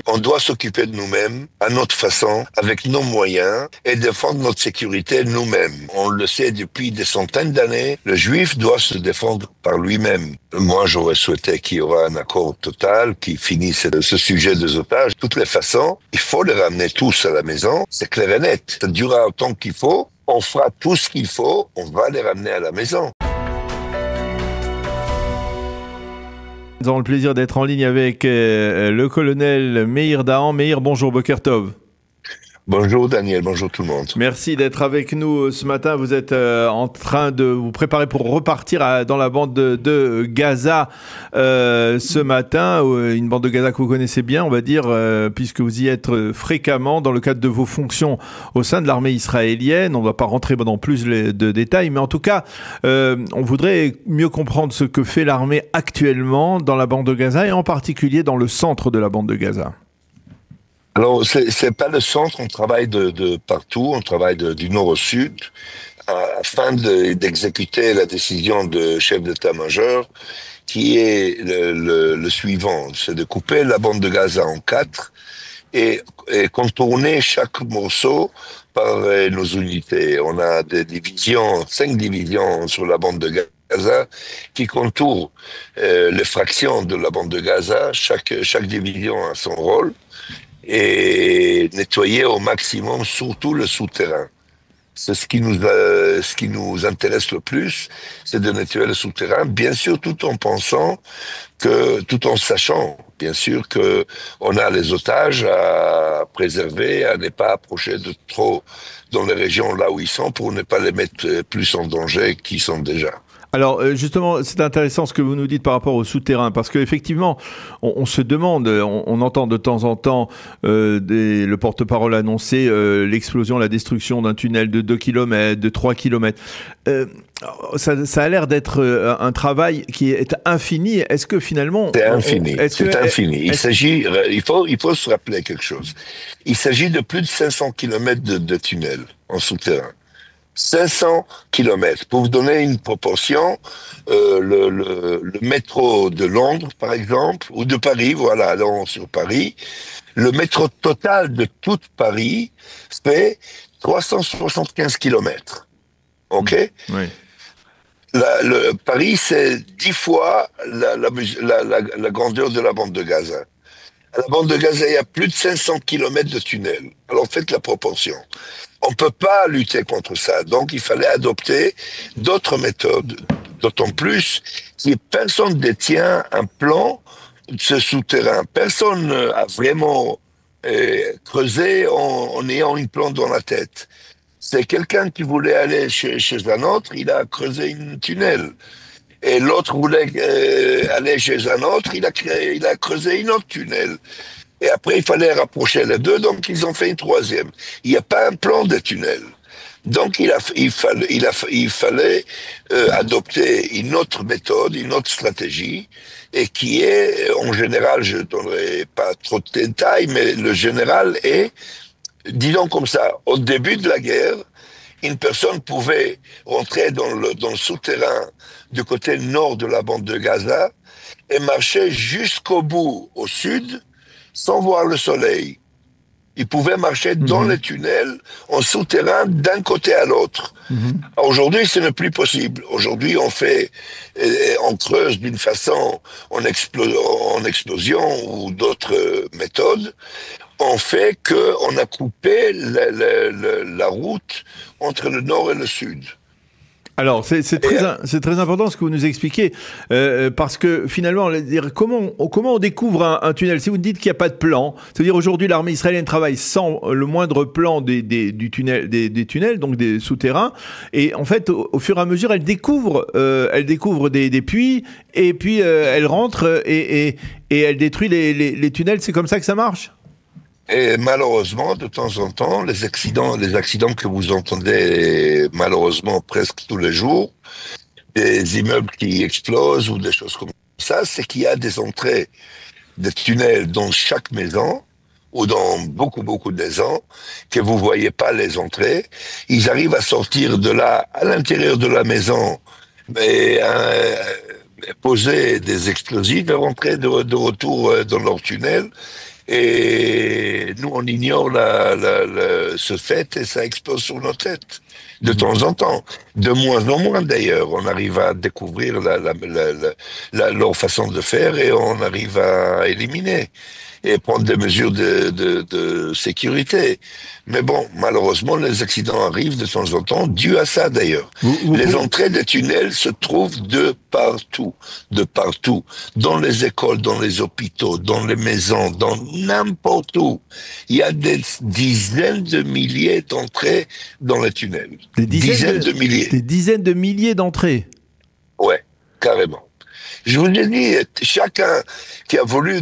On doit s'occuper de nous-mêmes à notre façon, avec nos moyens, et défendre notre sécurité nous-mêmes. On le sait depuis des centaines d'années, le juif doit se défendre par lui-même. Moi, j'aurais souhaité qu'il y aura un accord total qui finisse ce sujet des otages. De toutes les façons, il faut les ramener tous à la maison, c'est clair et net. Ça durera autant qu'il faut, on fera tout ce qu'il faut, on va les ramener à la maison. Nous avons le plaisir d'être en ligne avec le colonel Meir Dahan. Meir, bonjour, Boker Tov. Bonjour Daniel, bonjour tout le monde. Merci d'être avec nous ce matin. Vous êtes en train de vous préparer pour repartir dans la bande de Gaza ce matin. Une bande de Gaza que vous connaissez bien, on va dire, puisque vous y êtes fréquemment dans le cadre de vos fonctions au sein de l'armée israélienne. On ne va pas rentrer dans plus de détails, mais en tout cas, on voudrait mieux comprendre ce que fait l'armée actuellement dans la bande de Gaza et en particulier dans le centre de la bande de Gaza. Alors, c'est pas le centre, on travaille de partout, on travaille du nord au sud, afin d'exécuter la décision de chef d'état-major, qui est le suivant, c'est de couper la bande de Gaza en 4 et contourner chaque morceau par nos unités. On a des divisions, 5 divisions sur la bande de Gaza, qui contournent les fractions de la bande de Gaza. Chaque division a son rôle. Et nettoyer au maximum surtout le souterrain. C'est ce qui nous intéresse le plus, c'est de nettoyer le souterrain, bien sûr tout en sachant, bien sûr que on a les otages à préserver, à ne pas approcher de trop dans les régions là où ils sont pour ne pas les mettre plus en danger qu'ils sont déjà. Alors justement, c'est intéressant ce que vous nous dites par rapport au souterrain, parce qu'effectivement, on se demande, on entend de temps en temps le porte-parole annoncer l'explosion, la destruction d'un tunnel de 2 km, de 3 km. Ça a l'air d'être un travail qui est infini. Est-ce que finalement... C'est infini, c'est infini. Il faut se rappeler quelque chose. Il s'agit de plus de 500 km de tunnels en souterrain. 500 kilomètres. Pour vous donner une proportion, le métro de Londres, par exemple, ou de Paris, voilà, allons sur Paris, le métro total de toute Paris fait 375 kilomètres. OK? Oui. Paris, c'est 10 fois la grandeur de la bande de Gaza. À la bande de Gaza, il y a plus de 500 kilomètres de tunnels. Alors faites la proportion. On ne peut pas lutter contre ça. Donc il fallait adopter d'autres méthodes. D'autant plus que personne ne détient un plan de ce souterrain. Personne n'a vraiment creusé en ayant une plante dans la tête. C'est quelqu'un qui voulait aller chez un autre, il a creusé un tunnel. Et l'autre voulait aller chez un autre, il a creusé un autre tunnel. Et après, il fallait rapprocher les deux, donc ils ont fait une troisième. Il n'y a pas un plan de tunnel. Donc il fallait adopter une autre méthode, une autre stratégie, et qui est, en général, je ne donnerai pas trop de détails, mais le général est, disons comme ça, au début de la guerre, une personne pouvait rentrer dans le souterrain du côté nord de la bande de Gaza et marcher jusqu'au bout, au sud, sans voir le soleil. Il pouvait marcher dans les tunnels, en souterrain, d'un côté à l'autre. Aujourd'hui, ce n'est plus possible. Aujourd'hui, on creuse d'une façon en explosion ou d'autres méthodes. On fait qu'on a coupé la route entre le nord et le sud. Alors, c'est très important ce que vous nous expliquez, parce que finalement, comment on découvre un tunnel? Si vous dites qu'il n'y a pas de plan, c'est-à-dire aujourd'hui l'armée israélienne travaille sans le moindre plan des tunnels, donc des souterrains, et en fait, au fur et à mesure, elle découvre des puits, et puis elle rentre et elle détruit les tunnels. C'est comme ça que ça marche? Et malheureusement, de temps en temps, les accidents que vous entendez malheureusement presque tous les jours, des immeubles qui explosent ou des choses comme ça, c'est qu'il y a des entrées, des tunnels dans chaque maison ou dans beaucoup de maisons que vous voyez pas les entrées. Ils arrivent à sortir de là, à l'intérieur de la maison, mais poser des explosifs et rentrer de retour dans leur tunnel. Et nous, on ignore ce fait et ça explose sur nos têtes. De temps en temps. De moins en moins, d'ailleurs. On arrive à découvrir leur façon de faire et on arrive à éliminer et prendre des mesures de sécurité. Mais bon, malheureusement, les accidents arrivent de temps en temps, dû à ça d'ailleurs. Les entrées des tunnels se trouvent de partout, dans les écoles, dans les hôpitaux, dans les maisons, dans n'importe où. Il y a des dizaines de milliers d'entrées dans les tunnels. Des dizaines de milliers. Des dizaines de milliers d'entrées. Ouais, carrément. Je vous ai dit, chacun qui a voulu,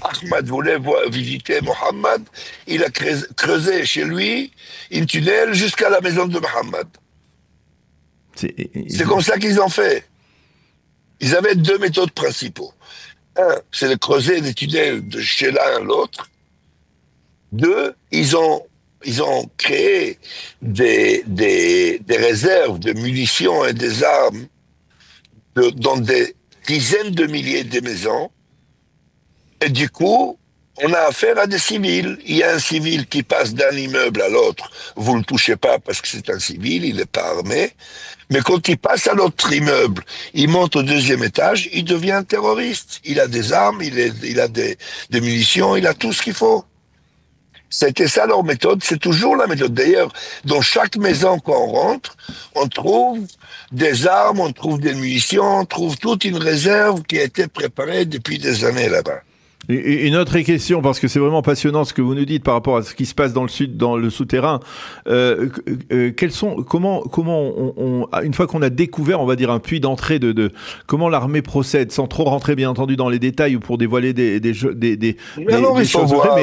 Ahmad voulait visiter Mohammed, il a creusé chez lui une tunnel jusqu'à la maison de Mohammed. C'est comme ça qu'ils ont fait. Ils avaient deux méthodes principaux. Un, c'est de creuser des tunnels de chez l'un à l'autre. Deux, ils ont créé des réserves de munitions et des armes dans des dizaines de milliers de maisons, et du coup, on a affaire à des civils. Il y a un civil qui passe d'un immeuble à l'autre, vous ne le touchez pas parce que c'est un civil, il n'est pas armé, mais quand il passe à l'autre immeuble, il monte au deuxième étage, il devient un terroriste. Il a des armes, il a des munitions, il a tout ce qu'il faut. C'était ça leur méthode, c'est toujours la méthode. D'ailleurs, dans chaque maison quand on rentre, on trouve des armes, on trouve des munitions, on trouve toute une réserve qui a été préparée depuis des années là-bas. Une autre question, parce que c'est vraiment passionnant ce que vous nous dites par rapport à ce qui se passe dans le sud, dans le souterrain. Comment une fois qu'on a découvert, on va dire, un puits d'entrée comment l'armée procède, sans trop rentrer bien entendu dans les détails ou pour dévoiler des choses voir,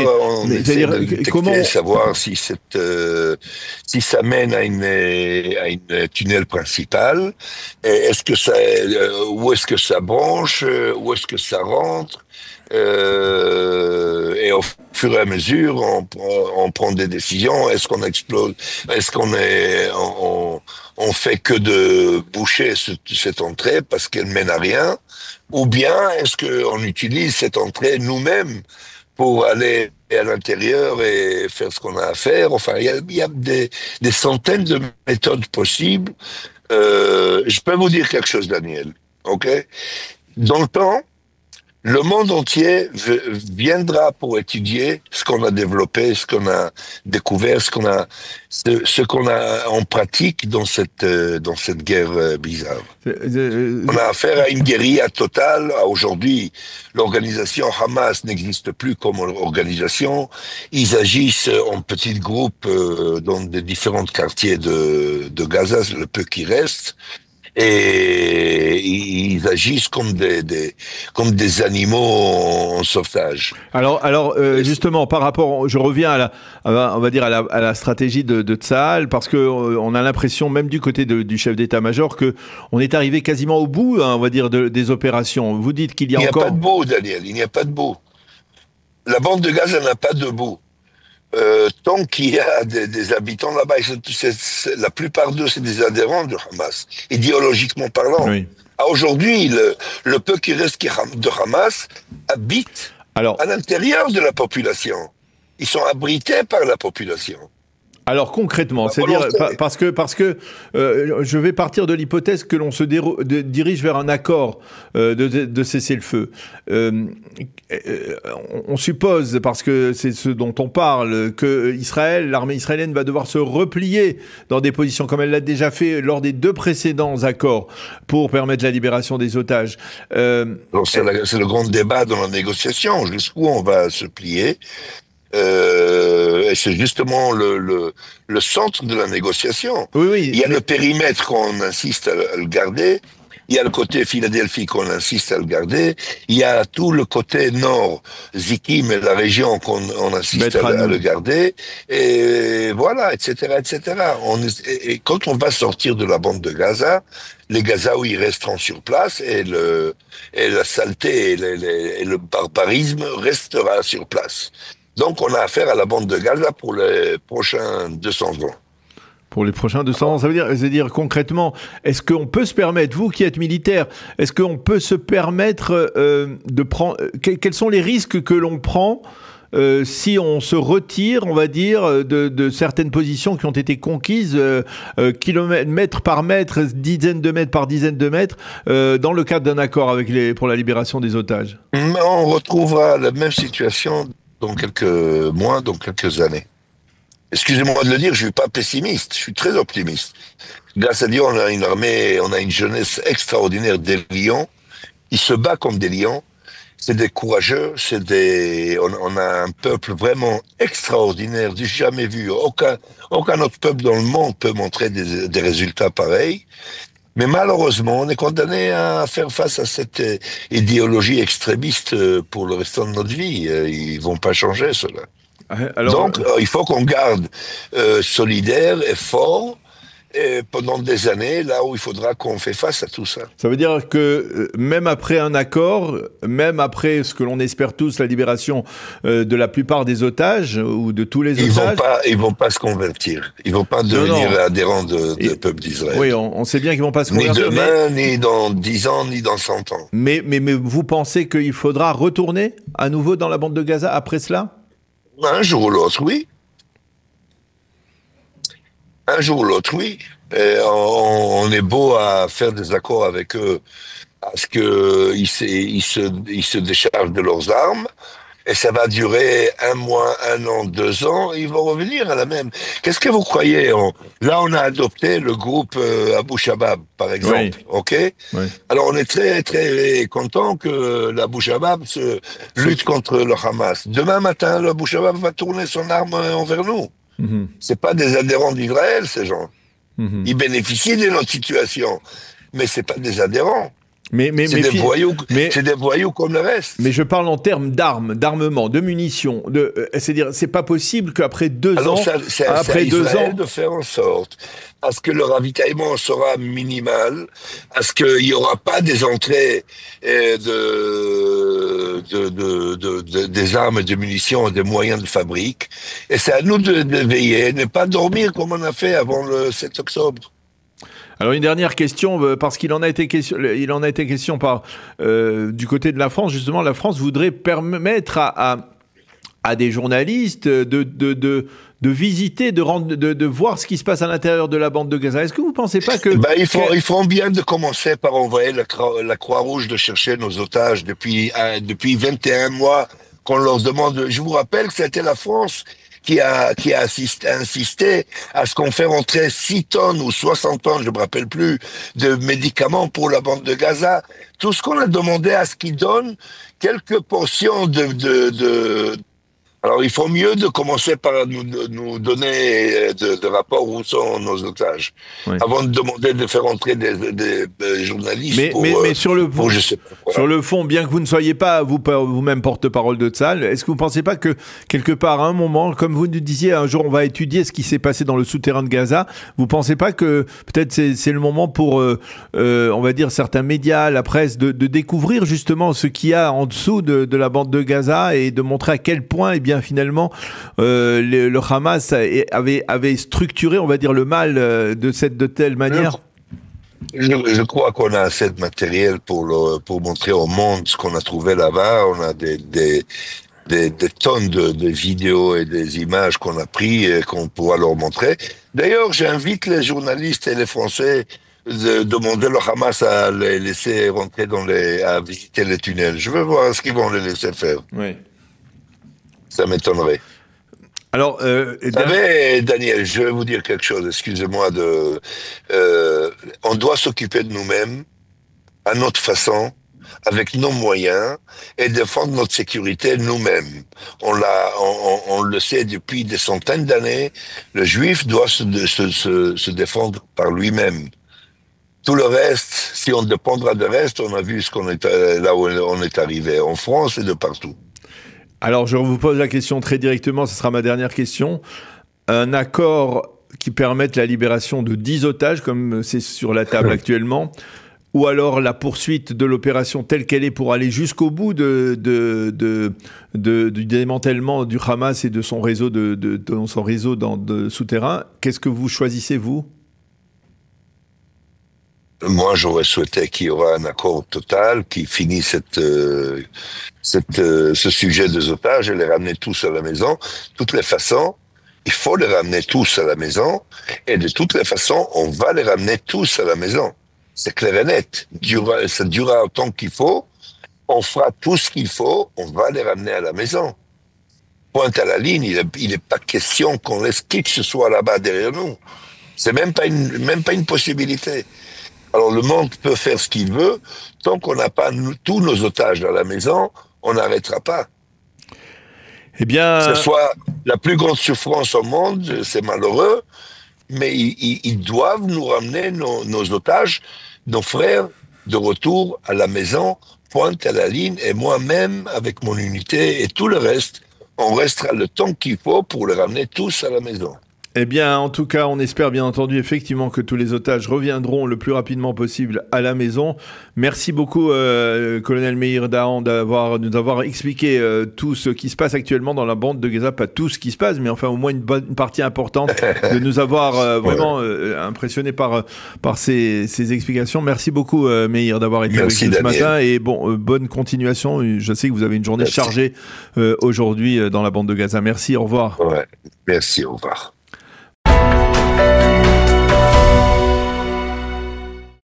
comment savoir si ça mène à une tunnel principale, où est-ce que ça branche, où est-ce que ça rentre. Et au fur et à mesure, on prend des décisions. Est-ce qu'on explose? Est-ce on fait que de boucher cette entrée parce qu'elle mène à rien? Ou bien est-ce qu'on utilise cette entrée nous-mêmes pour aller à l'intérieur et faire ce qu'on a à faire? Enfin, il y a des centaines de méthodes possibles. Je peux vous dire quelque chose, Daniel. Ok? Dans le temps, le monde entier viendra pour étudier ce qu'on a développé, ce qu'on a découvert, ce qu'on a en pratique dans cette guerre bizarre. On a affaire à une guérilla totale. Aujourd'hui, l'organisation Hamas n'existe plus comme organisation. Ils agissent en petits groupes dans des différents quartiers de Gaza, le peu qui reste. Et ils agissent comme des animaux en sauvetage. Alors justement, par rapport, je reviens on va dire à la stratégie de Tsahal, parce que on a l'impression, même du côté du chef d'état-major, que on est arrivé quasiment au bout, on va dire, des opérations. Vous dites qu'il y a encore... Il n'y a pas de bout, Daniel. Il n'y a pas de bout. La bande de Gaza n'a pas de bout. Tant qu'il y a des habitants là-bas, la plupart d'eux, c'est des adhérents de Hamas, idéologiquement parlant. Oui. Aujourd'hui, le peu qui reste de Hamas habite à l'intérieur de la population. Ils sont abrités par la population. Alors concrètement, c'est-à-dire parce que je vais partir de l'hypothèse que l'on se dirige vers un accord de cessez-le-feu. On suppose, parce que c'est ce dont on parle, que l'armée israélienne va devoir se replier dans des positions comme elle l'a déjà fait lors des deux précédents accords pour permettre la libération des otages. Alors c'est le grand débat dans la négociation, jusqu'où on va se plier. Et c'est justement le centre de la négociation. Oui, il y a le périmètre qu'on insiste à le garder, il y a le côté Philadelphie qu'on insiste à le garder, il y a tout le côté nord, Zikim et la région qu'on insiste à le garder, et voilà, etc., etc. Et quand on va sortir de la bande de Gaza, les Gazaouis resteront sur place et la saleté et le barbarisme restera sur place. Donc, on a affaire à la bande de Gaza pour les prochains 200 ans. Pour les prochains 200 ans, ça veut dire concrètement, est-ce qu'on peut se permettre, vous qui êtes militaire, est-ce qu'on peut se permettre de prendre... Quels sont les risques que l'on prend si on se retire, on va dire, de certaines positions qui ont été conquises, kilomètre, mètre par mètre, dizaines de mètres par dizaines de mètres, dans le cadre d'un accord pour la libération des otages? On retrouvera la même situation dans quelques mois, dans quelques années. Excusez-moi de le dire, je suis pas pessimiste, je suis très optimiste. Grâce à Dieu, on a une armée, on a une jeunesse extraordinaire des lions, qui se bat comme des lions. C'est des courageux, on a un peuple vraiment extraordinaire, du jamais vu. Aucun autre peuple dans le monde peut montrer des résultats pareils. Mais malheureusement, on est condamné à faire face à cette idéologie extrémiste pour le restant de notre vie. Ils vont pas changer, cela. Donc, il faut qu'on garde solidaire et fort pendant des années, là où il faudra qu'on fait face à tout ça. Ça veut dire que même après un accord, même après ce que l'on espère tous, la libération de la plupart des otages, ou de tous les otages... Ils vont pas se convertir. Ils vont pas devenir adhérents du peuple d'Israël. Oui, on sait bien qu'ils vont pas se convertir. Ni demain, ni dans 10 ans, ni dans 100 ans. Mais vous pensez qu'il faudra retourner à nouveau dans la bande de Gaza après cela? Un jour ou l'autre, oui. Un jour ou l'autre, oui. Et on est beau à faire des accords avec eux, à ce qu'ils se déchargent de leurs armes, et ça va durer 1 mois, 1 an, 2 ans, et ils vont revenir à la même. Qu'est-ce que vous croyez? Là, on a adopté le groupe Abu Shabab, par exemple, oui. OK? Oui. Alors, on est très, très content que l'Abu Shabab lutte contre le Hamas. Demain matin, l'Abu Shabab va tourner son arme envers nous. Mm-hmm. C'est pas des adhérents d'Israël, ces gens. Mm-hmm. Ils bénéficient de notre situation, mais c'est pas des adhérents. C'est des voyous comme le reste. Mais je parle en termes d'armes, d'armement, de munitions. C'est-à-dire, c'est pas possible qu'après 2 ans, après 2 ans, de faire en sorte à ce que le ravitaillement sera minimal, à ce qu'il n'y aura pas des entrées des armes, des munitions, des moyens de fabrique. Et c'est à nous de veiller, ne pas dormir comme on a fait avant le 7 octobre. Alors une dernière question, parce qu'il en a été question, du côté de la France, justement, la France voudrait permettre à des journalistes de visiter, de voir ce qui se passe à l'intérieur de la bande de Gaza. Est-ce que vous ne pensez pas que... Ils feront bien de commencer par envoyer la Croix-Rouge de chercher nos otages depuis 21 mois qu'on leur demande. Je vous rappelle que c'était la France qui a insisté à ce qu'on fait rentrer 6 tonnes ou 60 tonnes, je me rappelle plus, de médicaments pour la bande de Gaza. Tout ce qu'on a demandé à ce qu'ils donnent quelques portions Alors, il faut mieux de commencer par nous donner de rapports où sont nos otages, oui, avant de demander de faire entrer des journalistes. Mais sur le fond, bien que vous ne soyez pas vous-même porte-parole de Tzahal, est-ce que vous ne pensez pas que quelque part, à un moment, comme vous nous disiez, un jour on va étudier ce qui s'est passé dans le souterrain de Gaza, vous ne pensez pas que peut-être c'est le moment pour, on va dire, certains médias, la presse, de découvrir justement ce qu'il y a en dessous de la bande de Gaza et de montrer à quel point, eh bien, finalement, le Hamas avait structuré, on va dire, le mal de telle manière? Je crois qu'on a assez de matériel pour montrer au monde ce qu'on a trouvé là-bas. On a des tonnes de vidéos et des images qu'on a pris et qu'on pourra leur montrer. D'ailleurs, j'invite les journalistes et les Français de demander le Hamas à les laisser rentrer à visiter les tunnels. Je veux voir ce qu'ils vont les laisser faire. Oui. Ça m'étonnerait. Alors, vous savez, Daniel, je vais vous dire quelque chose. Excusez-moi on doit s'occuper de nous-mêmes, à notre façon, avec nos moyens, et défendre notre sécurité nous-mêmes. On le sait depuis des centaines d'années. Le Juif doit se défendre par lui-même. Tout le reste, si on dépendra de reste, on a vu là où on est arrivé, en France et de partout. Alors, je vous pose la question très directement, ce sera ma dernière question. Un accord qui permette la libération de 10 otages, comme c'est sur la table actuellement, ou alors la poursuite de l'opération telle qu'elle est pour aller jusqu'au bout du démantèlement du Hamas et de son réseau souterrain. Qu'est-ce que vous choisissez, vous? Moi, j'aurais souhaité qu'il y aura un accord total qui finisse ce sujet des otages et les ramener tous à la maison. De toutes les façons, il faut les ramener tous à la maison et de toutes les façons, on va les ramener tous à la maison. C'est clair et net. Ça durera autant qu'il faut. On fera tout ce qu'il faut. On va les ramener à la maison. Pointe à la ligne, il n'est pas question qu'on laisse qui que ce soit là-bas derrière nous. C'est même pas une possibilité. Alors le monde peut faire ce qu'il veut, tant qu'on n'a pas tous nos otages dans la maison, on n'arrêtera pas. Eh bien, Que ce soit la plus grande souffrance au monde, c'est malheureux, mais ils doivent nous ramener nos otages, nos frères, de retour à la maison, pointe à la ligne, et moi-même, avec mon unité et tout le reste, on restera le temps qu'il faut pour les ramener tous à la maison. eh bien, en tout cas, on espère bien entendu effectivement que tous les otages reviendront le plus rapidement possible à la maison. Merci beaucoup, colonel Meir Dahan, de nous avoir expliqué tout ce qui se passe actuellement dans la bande de Gaza. Pas tout ce qui se passe, mais enfin au moins une partie importante, de nous avoir vraiment impressionné par ces explications. Merci beaucoup, Meir, d'avoir été avec nous ce matin. Et bonne continuation. Je sais que vous avez une journée chargée aujourd'hui dans la bande de Gaza. Merci, au revoir. Ouais. Merci, au revoir.